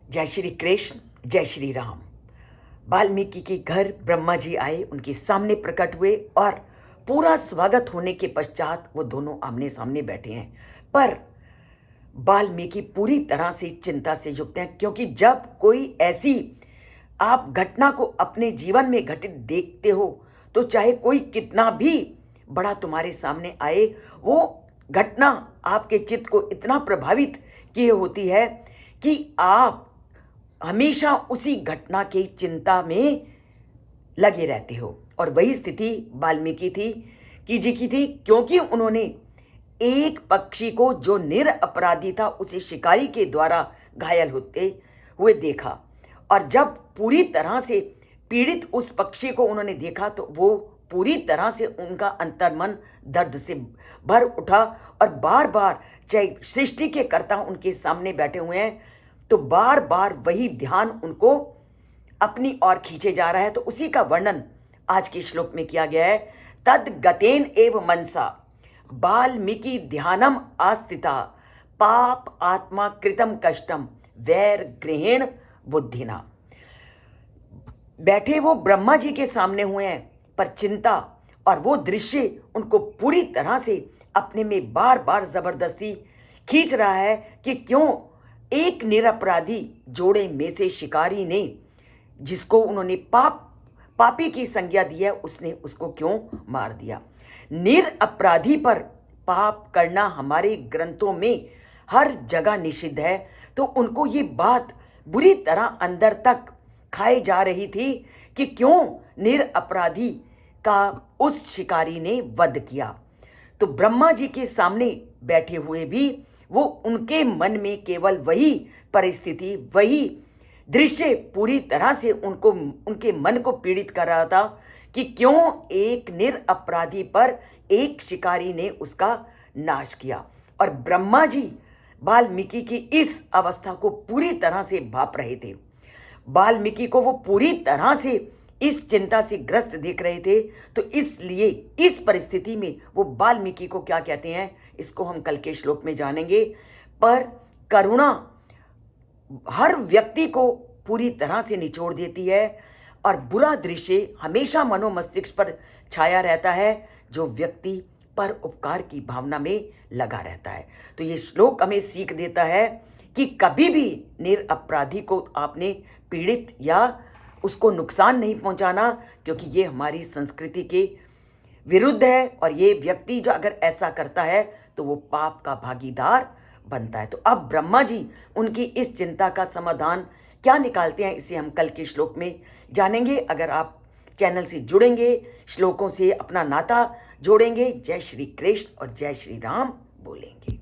जय श्री कृष्ण, जय श्री राम। वाल्मीकि के घर ब्रह्मा जी आए, उनके सामने प्रकट हुए और पूरा स्वागत होने के पश्चात वो दोनों आमने सामने बैठे हैं। पर वाल्मीकि पूरी तरह से चिंता से युक्त हैं, क्योंकि जब कोई ऐसी आप घटना को अपने जीवन में घटित देखते हो तो चाहे कोई कितना भी बड़ा तुम्हारे सामने आए, वो घटना आपके चित्त को इतना प्रभावित किए होती है कि आप हमेशा उसी घटना की चिंता में लगे रहते हो। और वही स्थिति वाल्मीकि जी की थी, क्योंकि उन्होंने एक पक्षी को जो निरपराधी था उसे शिकारी के द्वारा घायल होते हुए देखा। और जब पूरी तरह से पीड़ित उस पक्षी को उन्होंने देखा तो वो पूरी तरह से उनका अंतर्मन दर्द से भर उठा और बार बार, चाहे सृष्टि के कर्ता उनके सामने बैठे हुए हैं, तो बार बार वही ध्यान उनको अपनी ओर खींचे जा रहा है। तो उसी का वर्णन आज के श्लोक में किया गया है। तद गतेन एव मनसा वाल्मीकि ध्यानम आस्थिता पाप आत्मा कृतम कष्टम वैर ग्रहेण बुद्धिना। बैठे वो ब्रह्मा जी के सामने हुए हैं, पर चिंता और वो दृश्य उनको पूरी तरह से अपने में बार बार जबरदस्ती खींच रहा है कि क्यों एक निरपराधी जोड़े में से शिकारी ने, जिसको उन्होंने पापी की संज्ञा दी है, उसने उसको क्यों मार दिया। निरपराधी पर पाप करना हमारे ग्रंथों में हर जगह निषिद्ध है। तो उनको ये बात बुरी तरह अंदर तक खाई जा रही थी कि क्यों निरपराधी का उस शिकारी ने वध किया। तो ब्रह्मा जी के सामने बैठे हुए भी वो उनके मन में केवल वही परिस्थिति, वही दृश्य पूरी तरह से उनके मन को पीड़ित कर रहा था कि क्यों एक निरपराधी पर एक शिकारी ने उसका नाश किया। और ब्रह्मा जी वाल्मीकि की इस अवस्था को पूरी तरह से भाप रहे थे। वाल्मीकि को वो पूरी तरह से इस चिंता से ग्रस्त देख रहे थे। तो इसलिए इस परिस्थिति में वो वाल्मीकि को क्या कहते हैं, इसको हम कल के श्लोक में जानेंगे। पर करुणा हर व्यक्ति को पूरी तरह से निचोड़ देती है और बुरा दृश्य हमेशा मनोमस्तिष्क पर छाया रहता है जो व्यक्ति पर उपकार की भावना में लगा रहता है। तो ये श्लोक हमें सीख देता है कि कभी भी निरपराधी को आपने पीड़ित या उसको नुकसान नहीं पहुंचाना, क्योंकि ये हमारी संस्कृति के विरुद्ध है। और ये व्यक्ति जो अगर ऐसा करता है तो वो पाप का भागीदार बनता है। तो अब ब्रह्मा जी उनकी इस चिंता का समाधान क्या निकालते हैं, इसे हम कल के श्लोक में जानेंगे। अगर आप चैनल से जुड़ेंगे, श्लोकों से अपना नाता जोड़ेंगे, जय श्री कृष्ण और जय श्री राम बोलेंगे।